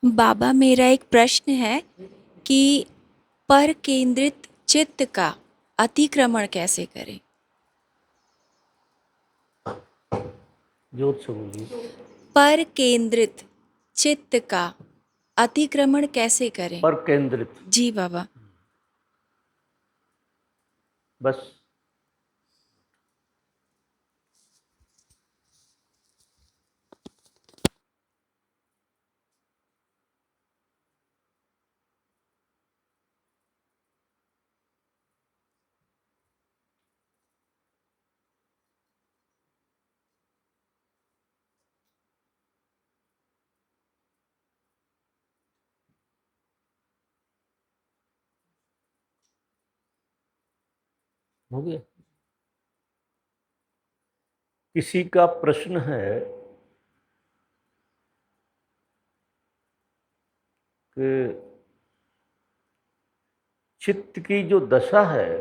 बाबा, मेरा एक प्रश्न है कि पर केंद्रित चित्त का अतिक्रमण कैसे करें। जोर से बोलिए। पर केंद्रित चित्त का अतिक्रमण कैसे करें। पर केंद्रित, जी बाबा। बस। हो गया। किसी का प्रश्न है कि चित्त की जो दशा है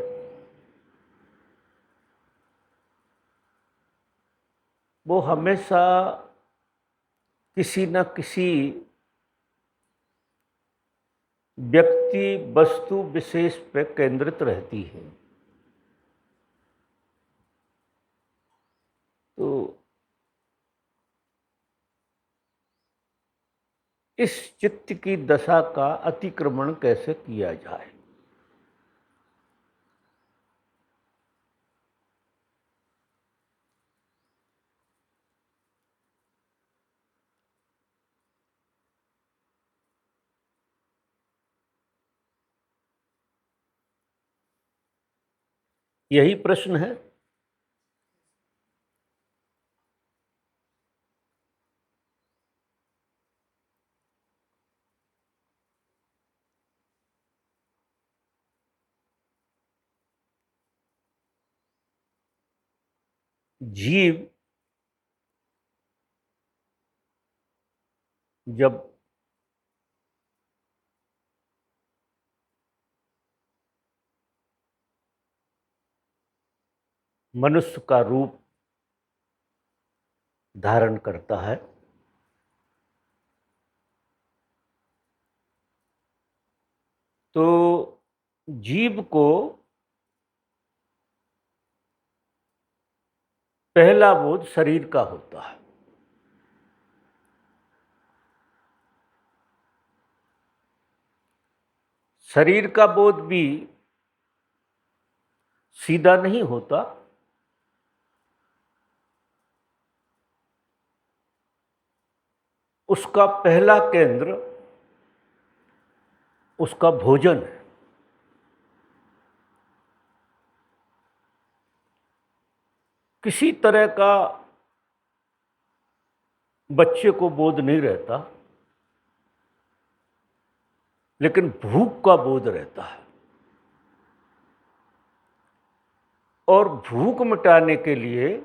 वो हमेशा किसी न किसी व्यक्ति वस्तु विशेष पे केंद्रित रहती है। तो इस चित्त की दशा का अतिक्रमण कैसे किया जाए। यही प्रश्न है। जीव जब मनुष्य का रूप धारण करता है तो जीव को पहला बोध शरीर का होता है। शरीर का बोध भी सीधा नहीं होता। उसका पहला केंद्र उसका भोजन है। किसी तरह का बच्चे को बोध नहीं रहता, लेकिन भूख का बोध रहता है। और भूख मिटाने के लिए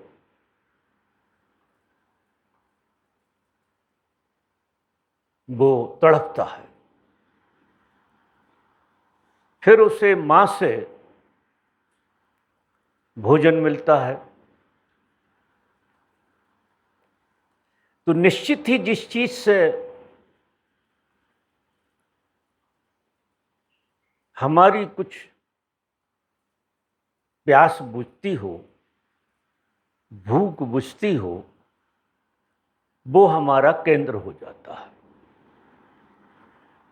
वो तड़पता है। फिर उसे मां से भोजन मिलता है। तो निश्चित ही जिस चीज से हमारी कुछ प्यास बुझती हो, भूख बुझती हो, वो हमारा केंद्र हो जाता है।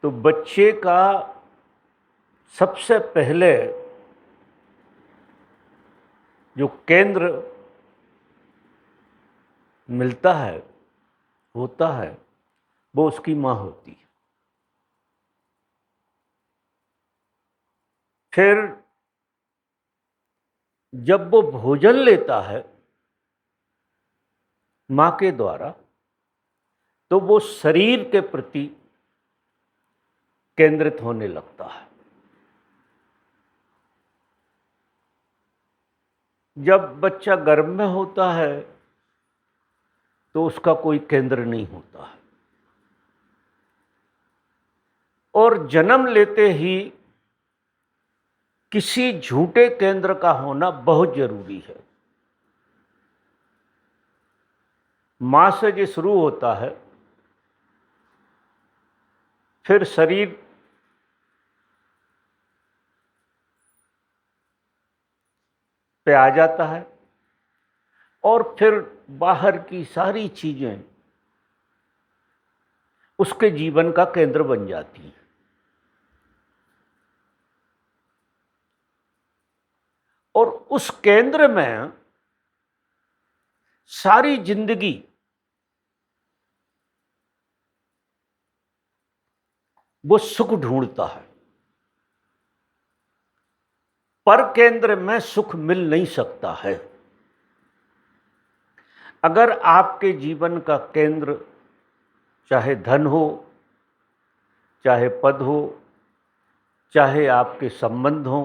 तो बच्चे का सबसे पहले जो केंद्र मिलता है, होता है, वो उसकी मां होती है। फिर जब वो भोजन लेता है मां के द्वारा, तो वो शरीर के प्रति केंद्रित होने लगता है। जब बच्चा गर्भ में होता है तो उसका कोई केंद्र नहीं होता है। और जन्म लेते ही किसी झूठे केंद्र का होना बहुत जरूरी है। मां से जो शुरू होता है फिर शरीर पे आ जाता है और फिर बाहर की सारी चीजें उसके जीवन का केंद्र बन जाती हैं। और उस केंद्र में सारी जिंदगी वो सुख ढूंढता है। पर केंद्र में सुख मिल नहीं सकता है। अगर आपके जीवन का केंद्र चाहे धन हो, चाहे पद हो, चाहे आपके संबंध हो,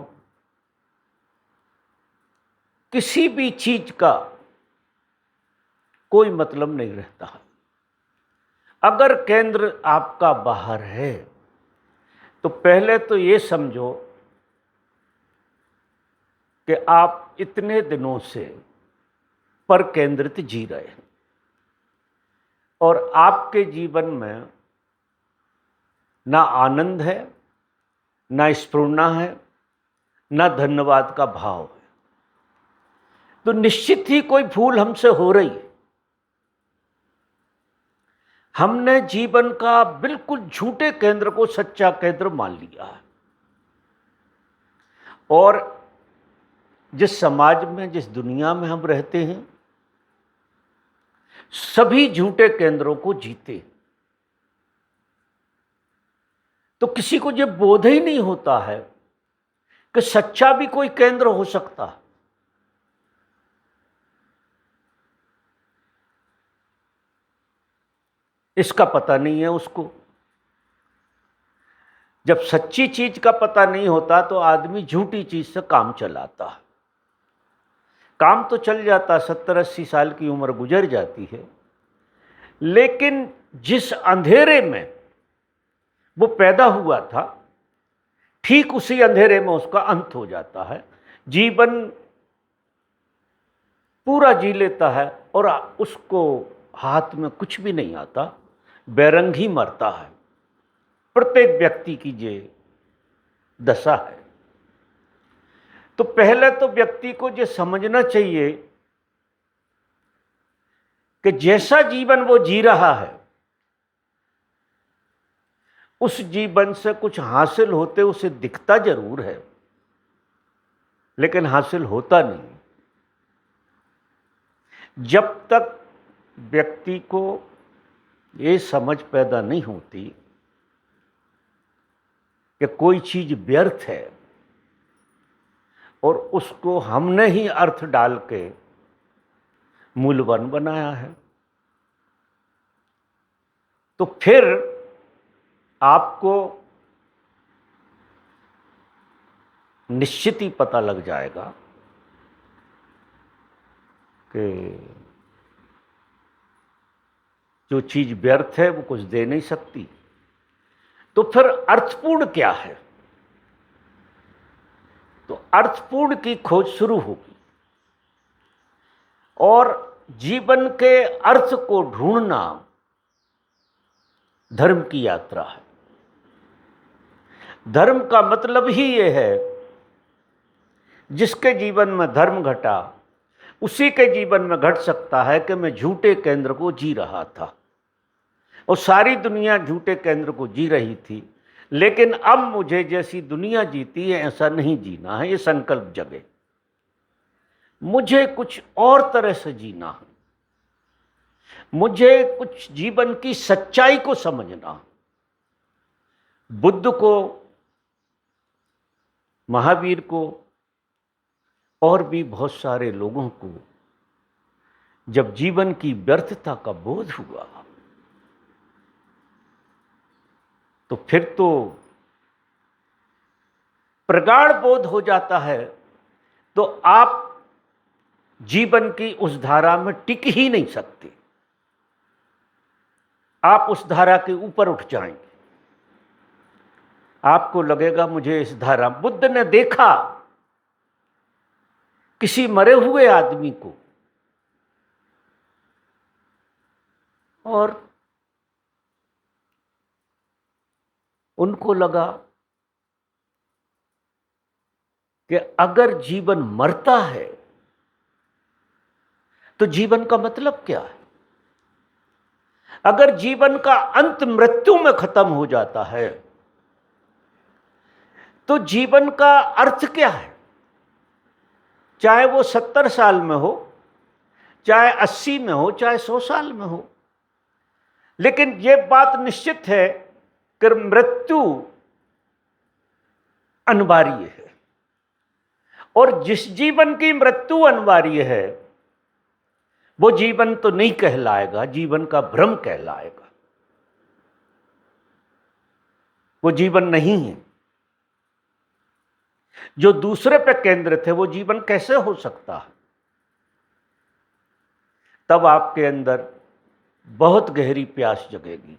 किसी भी चीज का कोई मतलब नहीं रहता है। अगर केंद्र आपका बाहर है तो पहले तो ये समझो कि आप इतने दिनों से पर केंद्रित जी रहे हैं और आपके जीवन में ना आनंद है, ना स्फूर्णा है, ना धन्यवाद का भाव है। तो निश्चित ही कोई भूल हमसे हो रही है। हमने जीवन का बिल्कुल झूठे केंद्र को सच्चा केंद्र मान लिया है। और जिस समाज में, जिस दुनिया में हम रहते हैं, सभी झूठे केंद्रों को जीते। तो किसी को ये बोध ही नहीं होता है कि सच्चा भी कोई केंद्र हो सकता है। इसका पता नहीं है उसको। जब सच्ची चीज का पता नहीं होता तो आदमी झूठी चीज से काम चलाता है। काम तो चल जाता, 70-80 साल की उम्र गुजर जाती है, लेकिन जिस अंधेरे में वो पैदा हुआ था, ठीक उसी अंधेरे में उसका अंत हो जाता है। जीवन पूरा जी लेता है और उसको हाथ में कुछ भी नहीं आता, बेरंग ही मरता है। प्रत्येक व्यक्ति की ये दशा है। तो पहले तो व्यक्ति को ये समझना चाहिए कि जैसा जीवन वो जी रहा है, उस जीवन से कुछ हासिल होते उसे दिखता जरूर है, लेकिन हासिल होता नहीं। जब तक व्यक्ति को ये समझ पैदा नहीं होती कि कोई चीज व्यर्थ है और उसको हमने ही अर्थ डाल के मूल्यवान बनाया है, तो फिर आपको निश्चित ही पता लग जाएगा कि जो चीज व्यर्थ है वो कुछ दे नहीं सकती। तो फिर अर्थपूर्ण क्या है? तो अर्थपूर्ण की खोज शुरू होगी और जीवन के अर्थ को ढूंढना धर्म की यात्रा है। धर्म का मतलब ही ये है, जिसके जीवन में धर्म घटा उसी के जीवन में घट सकता है कि मैं झूठे केंद्र को जी रहा था और सारी दुनिया झूठे केंद्र को जी रही थी, लेकिन अब मुझे जैसी दुनिया जीती है ऐसा नहीं जीना है। ये संकल्प जगे, मुझे कुछ और तरह से जीना है, मुझे कुछ जीवन की सच्चाई को समझना। बुद्ध को, महावीर को और भी बहुत सारे लोगों को जब जीवन की व्यर्थता का बोध हुआ तो फिर तो प्रगाढ़ बोध हो जाता है, तो आप जीवन की उस धारा में टिक ही नहीं सकते। आप उस धारा के ऊपर उठ जाएंगे। आपको लगेगा मुझे इस धारा। बुद्ध ने देखा किसी मरे हुए आदमी को और उनको लगा कि अगर जीवन मरता है तो जीवन का मतलब क्या है? अगर जीवन का अंत मृत्यु में खत्म हो जाता है तो जीवन का अर्थ क्या है? चाहे वो 70 साल में हो, चाहे 80 में हो, चाहे 100 साल में हो, लेकिन ये बात निश्चित है कि मृत्यु अनिवार्य है। और जिस जीवन की मृत्यु अनिवार्य है वो जीवन तो नहीं कहलाएगा, जीवन का भ्रम कहलाएगा। वो जीवन नहीं है। जो दूसरे पे केंद्रित है वो जीवन कैसे हो सकता है? तब आपके अंदर बहुत गहरी प्यास जगेगी,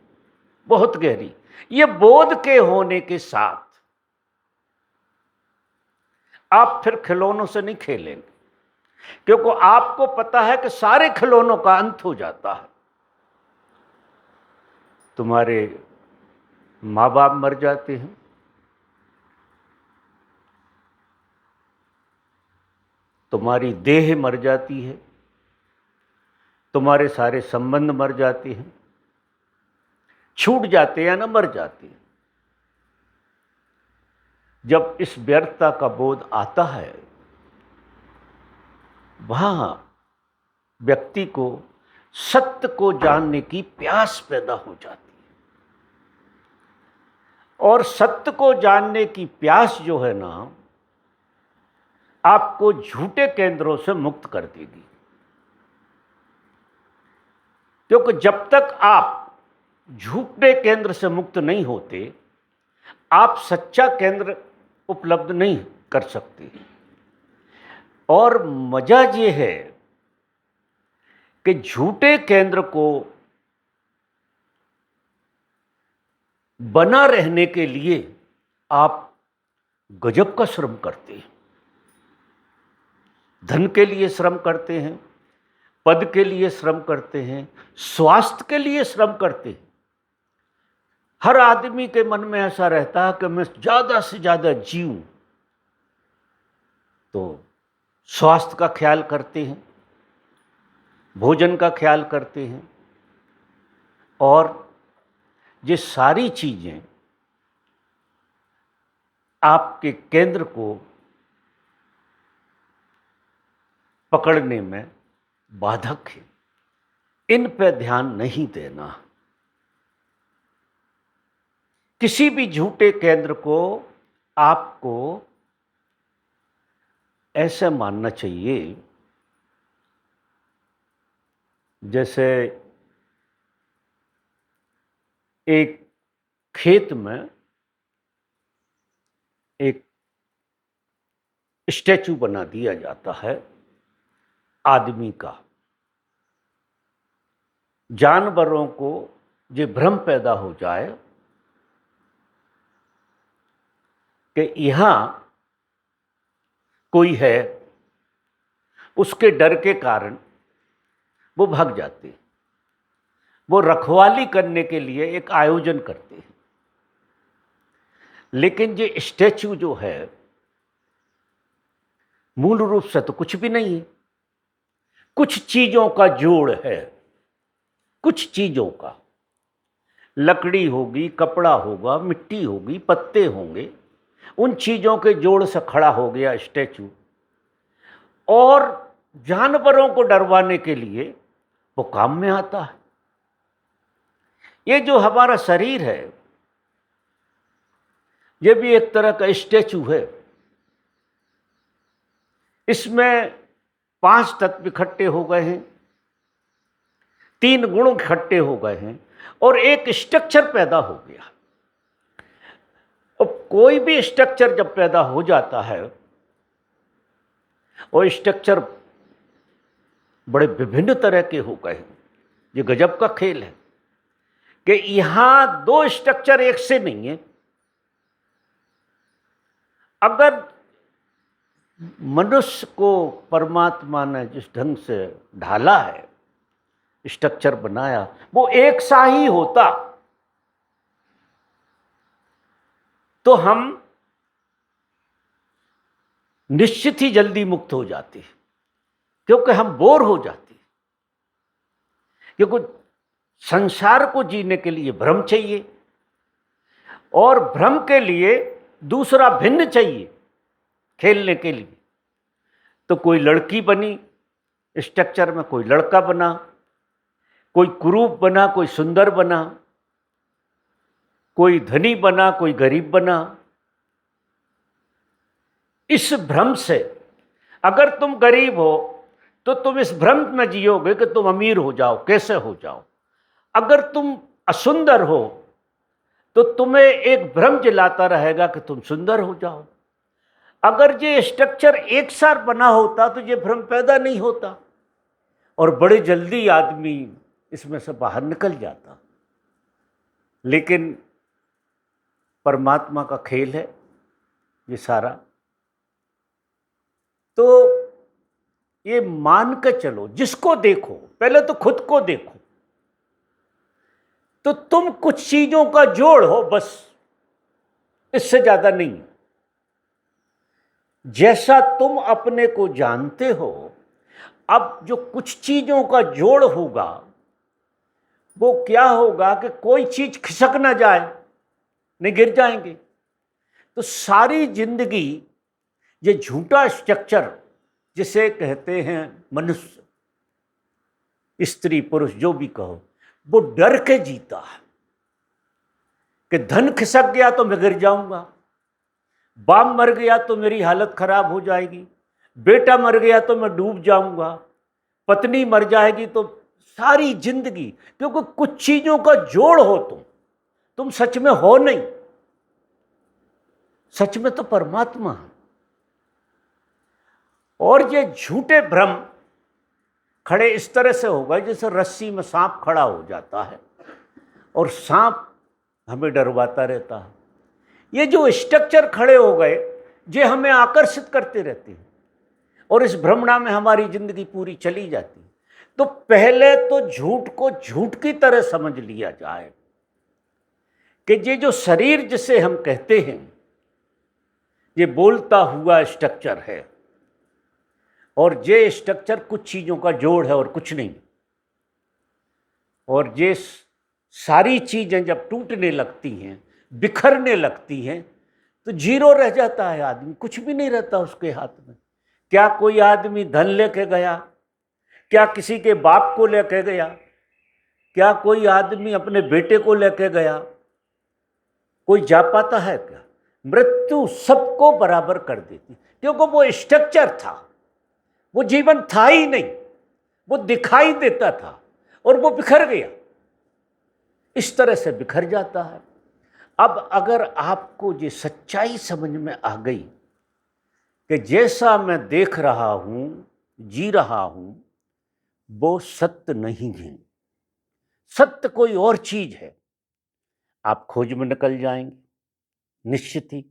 बहुत गहरी। ये बोध के होने के साथ आप फिर खिलौनों से नहीं खेलेंगे, क्योंकि आपको पता है कि सारे खिलौनों का अंत हो जाता है। तुम्हारे माँ बाप मर जाते हैं, तुम्हारी देह मर जाती है, तुम्हारे सारे संबंध मर जाते हैं, छूट जाते हैं या न मर जाते हैं। जब इस व्यर्थता का बोध आता है वहां व्यक्ति को सत्य को जानने की प्यास पैदा हो जाती है। और सत्य को जानने की प्यास जो है ना, आपको झूठे केंद्रों से मुक्त कर देगी। क्योंकि जब तक आप झूठे केंद्र से मुक्त नहीं होते, आप सच्चा केंद्र उपलब्ध नहीं कर सकते। और मजा ये है कि झूठे केंद्र को बना रहने के लिए आप गजब का श्रम करते हैं। धन के लिए श्रम करते हैं, पद के लिए श्रम करते हैं, स्वास्थ्य के लिए श्रम करते हैं। हर आदमी के मन में ऐसा रहता है कि मैं ज़्यादा से ज़्यादा जीऊं, तो स्वास्थ्य का ख्याल करते हैं, भोजन का ख्याल करते हैं, और ये सारी चीज़ें आपके केंद्र को पकड़ने में बाधक है। इन पे ध्यान नहीं देना। किसी भी झूठे केंद्र को आपको ऐसे मानना चाहिए जैसे एक खेत में एक स्टैचू बना दिया जाता है आदमी का। जानवरों को ये भ्रम पैदा हो जाए कि यहाँ कोई है, उसके डर के कारण वो भाग जाते हैं। वो रखवाली करने के लिए एक आयोजन करते हैं। लेकिन ये स्टैचू जो है मूल रूप से तो कुछ भी नहीं है, कुछ चीजों का जोड़ है। कुछ चीजों का, लकड़ी होगी, कपड़ा होगा, मिट्टी होगी, पत्ते होंगे, उन चीजों के जोड़ से खड़ा हो गया स्टैचू। और जानवरों को डरवाने के लिए वो काम में आता है। ये जो हमारा शरीर है ये भी एक तरह का स्टैचू है। इसमें 5 तत्व इकट्ठे हो गए हैं, 3 गुण इकट्ठे हो गए हैं और एक स्ट्रक्चर पैदा हो गया। अब कोई भी स्ट्रक्चर जब पैदा हो जाता है, वो स्ट्रक्चर बड़े विभिन्न तरह के हो गए हैं। ये गजब का खेल है कि यहां 2 स्ट्रक्चर एक से नहीं है। अगर मनुष्य को परमात्मा ने जिस ढंग से ढाला है, स्ट्रक्चर बनाया, वो एक सा ही होता तो हम निश्चित ही जल्दी मुक्त हो जाते हैं, क्योंकि हम बोर हो जाते हैं। क्योंकि संसार को जीने के लिए भ्रम चाहिए, और भ्रम के लिए दूसरा भिन्न चाहिए खेलने के लिए। तो कोई लड़की बनी स्ट्रक्चर में, कोई लड़का बना, कोई कुरूप बना, कोई सुंदर बना, कोई धनी बना, कोई गरीब बना। इस भ्रम से अगर तुम गरीब हो तो तुम इस भ्रम में जियोगे कि तुम अमीर हो जाओ, कैसे हो जाओ। अगर तुम असुंदर हो तो तुम्हें एक भ्रम जलाता रहेगा कि तुम सुंदर हो जाओ। अगर ये स्ट्रक्चर एक साथ बना होता तो ये भ्रम पैदा नहीं होता, और बड़े जल्दी आदमी इसमें से बाहर निकल जाता। लेकिन परमात्मा का खेल है ये सारा। तो ये मान के चलो, जिसको देखो पहले तो खुद को देखो, तो तुम कुछ चीजों का जोड़ हो, बस इससे ज्यादा नहीं। जैसा तुम अपने को जानते हो, अब जो कुछ चीजों का जोड़ होगा वो क्या होगा कि कोई चीज खिसक ना जाए, नहीं गिर जाएंगे। तो सारी जिंदगी ये झूठा स्ट्रक्चर जिसे कहते हैं मनुष्य, स्त्री पुरुष जो भी कहो, वो डर के जीता है कि धन खिसक गया तो मैं गिर जाऊंगा, बाप मर गया तो मेरी हालत खराब हो जाएगी, बेटा मर गया तो मैं डूब जाऊंगा, पत्नी मर जाएगी। तो सारी जिंदगी, क्योंकि कुछ चीजों का जोड़ हो तुम सच में हो नहीं, सच में तो परमात्मा है। और ये झूठे भ्रम खड़े इस तरह से हो गए जैसे रस्सी में सांप खड़ा हो जाता है और सांप हमें डरवाता रहता है। ये जो स्ट्रक्चर खड़े हो गए ये हमें आकर्षित करते रहते हैं, और इस भ्रमणा में हमारी जिंदगी पूरी चली जाती है। तो पहले तो झूठ को झूठ की तरह समझ लिया जाए कि ये जो शरीर जिसे हम कहते हैं ये बोलता हुआ स्ट्रक्चर है, और ये स्ट्रक्चर कुछ चीजों का जोड़ है और कुछ नहीं। और ये सारी चीजें जब टूटने लगती हैं, बिखरने लगती हैं, तो जीरो रह जाता है आदमी, कुछ भी नहीं रहता उसके हाथ में। क्या कोई आदमी धन लेके गया? क्या किसी के बाप को लेके गया? क्या कोई आदमी अपने बेटे को लेके गया? कोई जा पाता है क्या? मृत्यु सबको बराबर कर देती, क्योंकि वो स्ट्रक्चर था, वो जीवन था ही नहीं, वो दिखाई देता था और वो बिखर गया। इस तरह से बिखर जाता है। अब अगर आपको ये सच्चाई समझ में आ गई कि जैसा मैं देख रहा हूं, जी रहा हूं, वो सत्य नहीं है, सत्य कोई और चीज है, आप खोज में निकल जाएंगे निश्चित ही।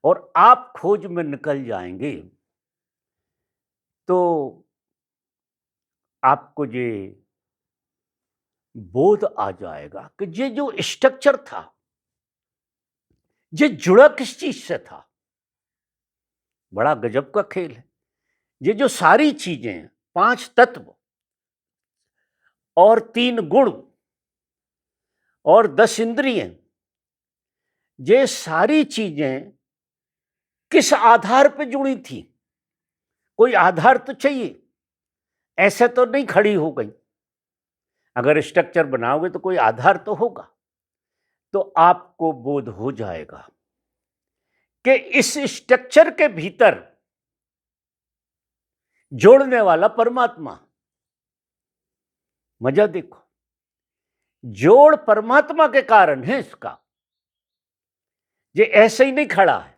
और आप खोज में निकल जाएंगे तो आपको ये बोध आ जाएगा कि ये जो स्ट्रक्चर था ये जुड़ा किस चीज से था। बड़ा गजब का खेल है। ये जो सारी चीजें, 5 तत्व और 3 गुण और 10 इंद्रियां, ये सारी चीजें किस आधार पर जुड़ी थी? कोई आधार तो चाहिए, ऐसे तो नहीं खड़ी हो गई। अगर स्ट्रक्चर बनाओगे तो कोई आधार तो होगा। तो आपको बोध हो जाएगा कि इस स्ट्रक्चर के भीतर जोड़ने वाला परमात्मा। मजा देखो, जोड़ परमात्मा के कारण है इसका। ये ऐसे ही नहीं खड़ा है,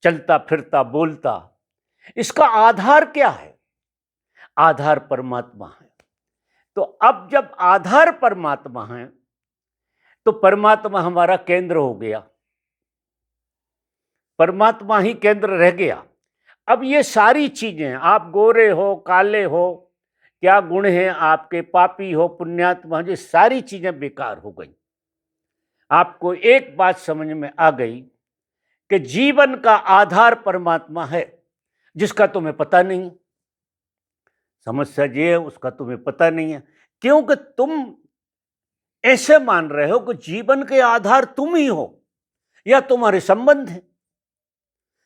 चलता फिरता बोलता। इसका आधार क्या है? आधार परमात्मा है। तो अब जब आधार परमात्मा है तो परमात्मा हमारा केंद्र हो गया, परमात्मा ही केंद्र रह गया। अब ये सारी चीजें, आप गोरे हो, काले हो, क्या गुण हैं आपके, पापी हो, पुण्यात्मा, ये सारी चीजें बेकार हो गई। आपको एक बात समझ में आ गई कि जीवन का आधार परमात्मा है, जिसका तुम्हें पता नहीं। समस्या ये है, उसका तुम्हें पता नहीं है, क्योंकि तुम ऐसे मान रहे हो कि जीवन के आधार तुम ही हो, या तुम्हारे संबंध हैं,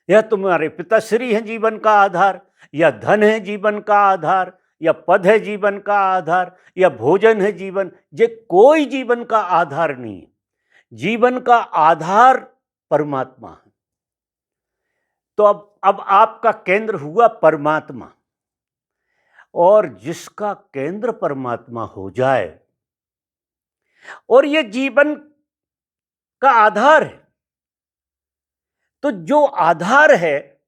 या तुम्हारे पिताश्री हैं जीवन का आधार, या धन है जीवन का आधार, या पद है जीवन का आधार, या भोजन है जीवन। ये कोई जीवन का आधार नहीं है। जीवन का आधार परमात्मा है। तो अब आपका केंद्र हुआ परमात्मा, और जिसका केंद्र परमात्मा हो जाए, और ये जीवन का आधार है, तो जो आधार है,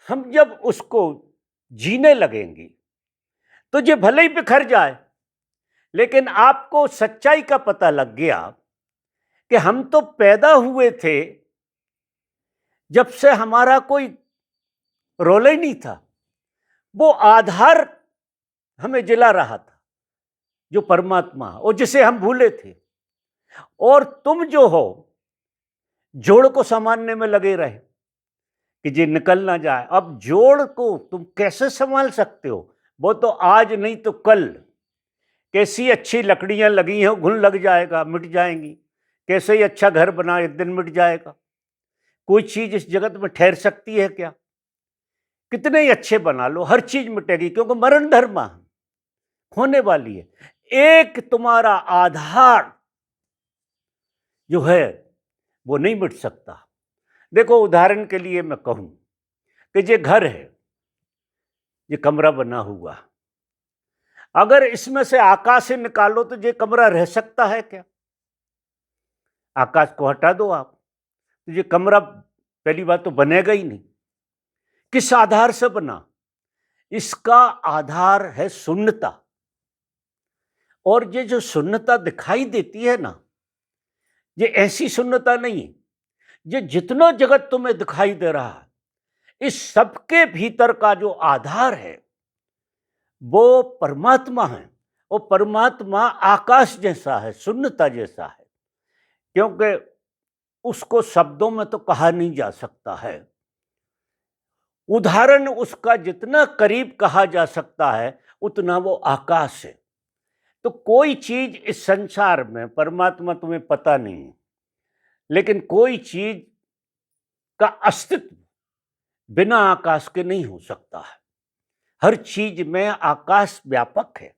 हम जब उसको जीने लगेंगे तो ये भले ही बिखर जाए, लेकिन आपको सच्चाई का पता लग गया कि हम तो पैदा हुए थे जब से हमारा कोई रोल ही नहीं था। वो आधार हमें जिला रहा था, जो परमात्मा, और जिसे हम भूले थे। और तुम जो हो, जोड़ को संभालने में लगे रहे कि ये निकल ना जाए। अब जोड़ को तुम कैसे संभाल सकते हो? वो तो आज नहीं तो कल, कैसी अच्छी लकड़ियां लगी हैं, घुन लग जाएगा, मिट जाएंगी। कैसे ही अच्छा घर बना, एक दिन मिट जाएगा। कोई चीज इस जगत में ठहर सकती है क्या? कितने ही अच्छे बना लो, हर चीज मिटेगी, क्योंकि मरण धर्म होने वाली है। एक तुम्हारा आधार जो है वो नहीं मिट सकता। देखो, उदाहरण के लिए मैं कहूं कि ये घर है, ये कमरा बना हुआ, अगर इसमें से आकाश से निकालो तो ये कमरा रह सकता है क्या? आकाश को हटा दो आप, तो ये कमरा पहली बात तो बनेगा ही नहीं। किस आधार से बना? इसका आधार है शून्यता। और ये जो शून्यता दिखाई देती है ना, ये ऐसी शून्यता नहीं है। ये जितना जगत तुम्हें दिखाई दे रहा है, इस सबके भीतर का जो आधार है वो परमात्मा है। और परमात्मा आकाश जैसा है, शून्यता जैसा है, क्योंकि उसको शब्दों में तो कहा नहीं जा सकता है। उदाहरण उसका जितना करीब कहा जा सकता है, उतना वो आकाश है। तो कोई चीज इस संसार में, परमात्मा तुम्हें पता नहीं है, लेकिन कोई चीज का अस्तित्व बिना आकाश के नहीं हो सकता है। हर चीज में आकाश व्यापक है,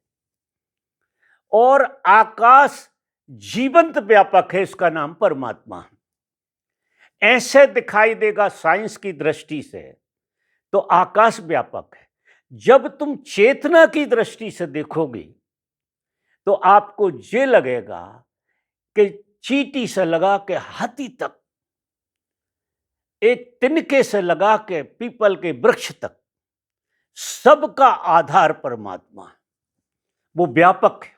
और आकाश जीवंत व्यापक है, इसका नाम परमात्मा है। ऐसे दिखाई देगा साइंस की दृष्टि से, तो आकाश व्यापक है। जब तुम चेतना की दृष्टि से देखोगे तो आपको ये लगेगा कि चींटी से लगा के हाथी तक, एक तिनके से लगा के पीपल के वृक्ष तक, सबका आधार परमात्मा है। वो व्यापक है,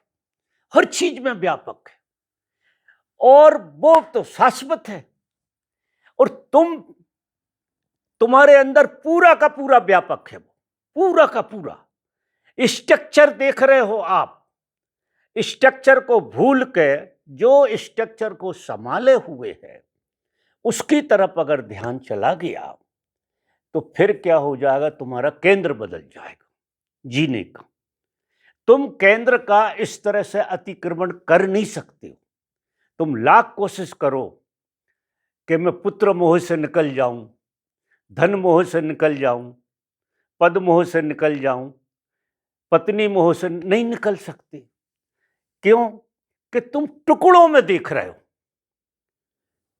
हर चीज में व्यापक है, और वो तो शाश्वत है। और तुम्हारे अंदर पूरा का पूरा व्यापक है, वो पूरा का पूरा। स्ट्रक्चर देख रहे हो आप, स्ट्रक्चर को भूल के जो स्ट्रक्चर को संभाले हुए है, उसकी तरफ अगर ध्यान चला गया तो फिर क्या हो जाएगा? तुम्हारा केंद्र बदल जाएगा जीने का। तुम केंद्र का इस तरह से अतिक्रमण कर नहीं सकते हो। तुम लाख कोशिश करो कि मैं पुत्र मोह से निकल जाऊं, धन मोह से निकल जाऊं, पद मोह से निकल जाऊं, पत्नी मोह से नहीं निकल सकते। क्यों? कि तुम टुकड़ों में देख रहे हो।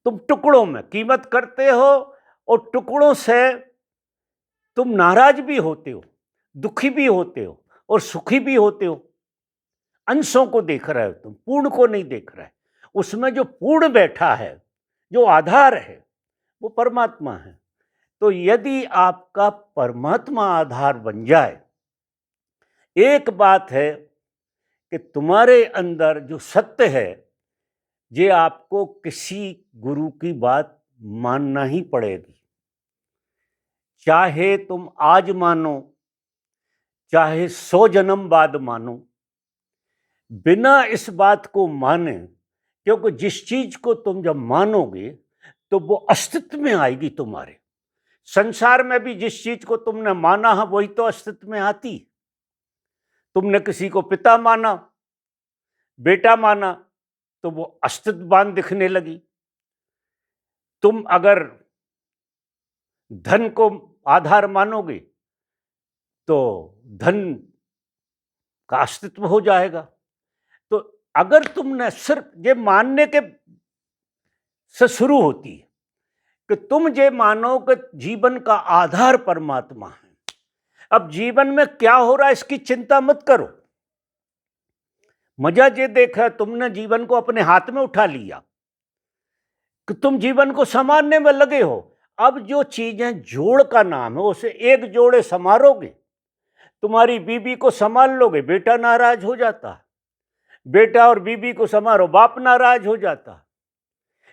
तुम टुकड़ों में कीमत करते हो, और टुकड़ों से तुम नाराज भी होते हो, दुखी भी होते हो, और सुखी भी होते हो। अंशों को देख रहे हो, तुम पूर्ण को नहीं देख रहे। उसमें जो पूर्ण बैठा है, जो आधार है, वो परमात्मा है। तो यदि आपका परमात्मा आधार बन जाए, एक बात है कि तुम्हारे अंदर जो सत्य है, ये आपको किसी गुरु की बात मानना ही पड़ेगी। चाहे तुम आज मानो, चाहे 100 जन्म बाद मानो, बिना इस बात को माने क्योंकि जिस चीज को तुम जब मानोगे तो वो अस्तित्व में आएगी तुम्हारे। संसार में भी जिस चीज को तुमने माना है वही तो अस्तित्व में आती। तुमने किसी को पिता माना, बेटा माना, तो वो अस्तित्ववान दिखने लगी। तुम अगर धन को आधार मानोगे तो धन का अस्तित्व हो जाएगा। तो अगर तुमने सिर्फ ये मानने के से शुरू होती है कि तुम ये मानो कि जीवन का आधार परमात्मा है। अब जीवन में क्या हो रहा है इसकी चिंता मत करो। मजा ये देखा, तुमने जीवन को अपने हाथ में उठा लिया कि तुम जीवन को संभालने में लगे हो। अब जो चीजें जोड़ का नाम है उसे एक जोड़े संभालोगे। तुम्हारी बीबी को संभाल लोगे, बेटा नाराज हो जाता। बेटा और बीबी को संभालो, बाप नाराज हो जाता।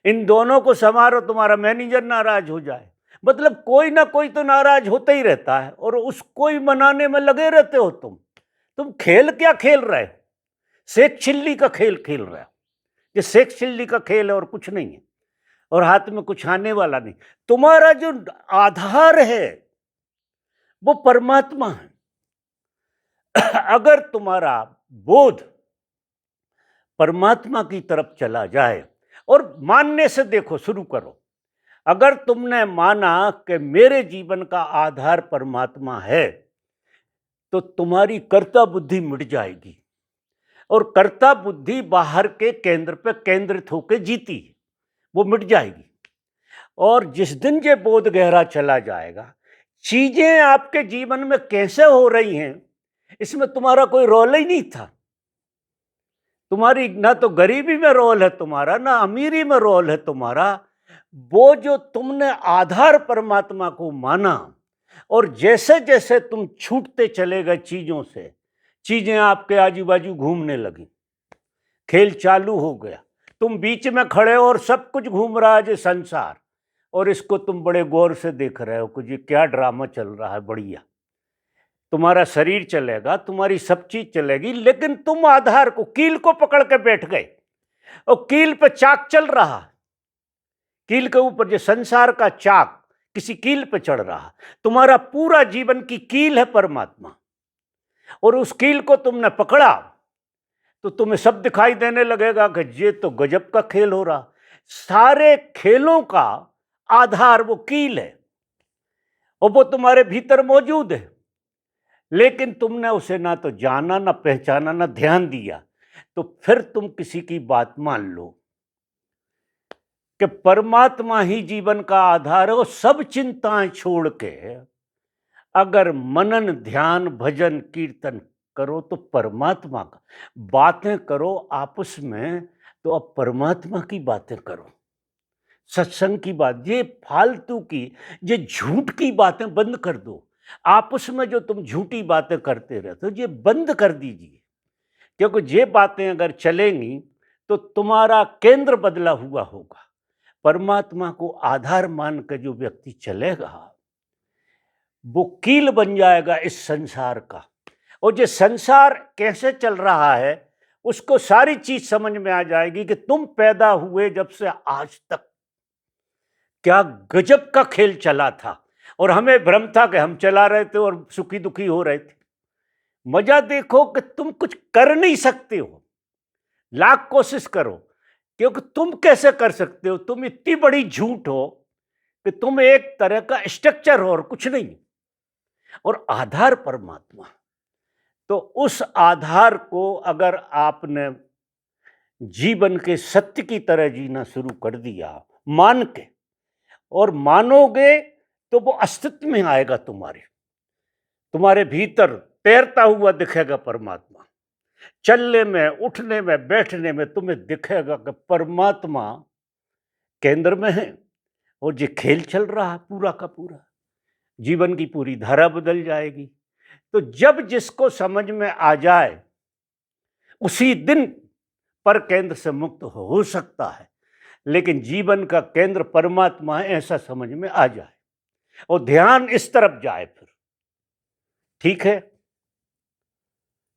इन दोनों को संभालो, तुम्हारा मैनेजर नाराज हो जाए। मतलब कोई ना कोई तो नाराज होता ही रहता है और उसको ही मनाने में लगे रहते हो तुम खेल क्या खेल रहे हो? सेक चिल्ली का खेल खेल रहे हो। ये सेक चिल्ली का खेल है और कुछ नहीं है, और हाथ में कुछ आने वाला नहीं। तुम्हारा जो आधार है वो परमात्मा है। अगर तुम्हारा बोध परमात्मा की तरफ चला जाए, और मानने से देखो शुरू करो। अगर तुमने माना कि मेरे जीवन का आधार परमात्मा है तो तुम्हारी कर्ता बुद्धि मिट जाएगी, और कर्ता बुद्धि बाहर के केंद्र पे केंद्रित होकर जीती है, वो मिट जाएगी। और जिस दिन ये बोध गहरा चला जाएगा, चीजें आपके जीवन में कैसे हो रही हैं इसमें तुम्हारा कोई रोल ही नहीं था। तुम्हारी ना तो गरीबी में रोल है तुम्हारा, ना अमीरी में रोल है तुम्हारा। वो जो तुमने आधार परमात्मा को माना, और जैसे जैसे तुम छूटते चले गए चीजों से, चीजें आपके आजू बाजू घूमने लगी, खेल चालू हो गया। तुम बीच में खड़े हो और सब कुछ घूम रहा है जो संसार, और इसको तुम बड़े गौर से देख रहे हो कि ये क्या ड्रामा चल रहा है। बढ़िया, तुम्हारा शरीर चलेगा, तुम्हारी सब चीज चलेगी, लेकिन तुम आधार को, कील को पकड़ के बैठ गए, और कील पे चाक चल रहा। कील के ऊपर जो संसार का चाक किसी कील पे चढ़ रहा। तुम्हारा पूरा जीवन की कील है परमात्मा, और उस कील को तुमने पकड़ा तो तुम्हें सब दिखाई देने लगेगा कि ये तो गजब का खेल हो रहा। सारे खेलों का आधार वो कील है, और वो तुम्हारे भीतर मौजूद है, लेकिन तुमने उसे ना तो जाना, ना पहचाना, ना ध्यान दिया। तो फिर तुम किसी की बात मान लो कि परमात्मा ही जीवन का आधार है। वो सब चिंताएं छोड़ के अगर मनन, ध्यान, भजन, कीर्तन करो तो परमात्मा का बातें करो आपस में, तो अब परमात्मा की बातें करो, सत्संग की बात। ये फालतू की, ये झूठ की बातें बंद कर दो। आपस में जो तुम झूठी बातें करते रहते हो ये बंद कर दीजिए, क्योंकि ये बातें अगर चलेंगी तो तुम्हारा केंद्र बदला हुआ होगा। परमात्मा को आधार मान कर जो व्यक्ति चलेगा वो कील बन जाएगा इस संसार का। और ये संसार कैसे चल रहा है उसको सारी चीज समझ में आ जाएगी कि तुम पैदा हुए जब से आज तक क्या गजब का खेल चला था, और हमें भ्रम था कि हम चला रहे थे और सुखी दुखी हो रहे थे। मजा देखो कि तुम कुछ कर नहीं सकते हो, लाख कोशिश करो, क्योंकि तुम कैसे कर सकते हो? तुम इतनी बड़ी झूठ हो कि तुम एक तरह का स्ट्रक्चर हो और कुछ नहीं, और आधार परमात्मा। तो उस आधार को अगर आपने जीवन के सत्य की तरह जीना शुरू कर दिया मान के, और मानोगे तो वो अस्तित्व में आएगा, तुम्हारे भीतर तैरता हुआ दिखेगा परमात्मा। चलने में, उठने में, बैठने में तुम्हें दिखेगा कि परमात्मा केंद्र में है, और ये खेल चल रहा है पूरा का पूरा। जीवन की पूरी धारा बदल जाएगी। तो जब जिसको समझ में आ जाए उसी दिन पर केंद्र से मुक्त हो सकता है, लेकिन जीवन का केंद्र परमात्मा है ऐसा समझ में आ जाए और ध्यान इस तरफ जाए फिर ठीक है।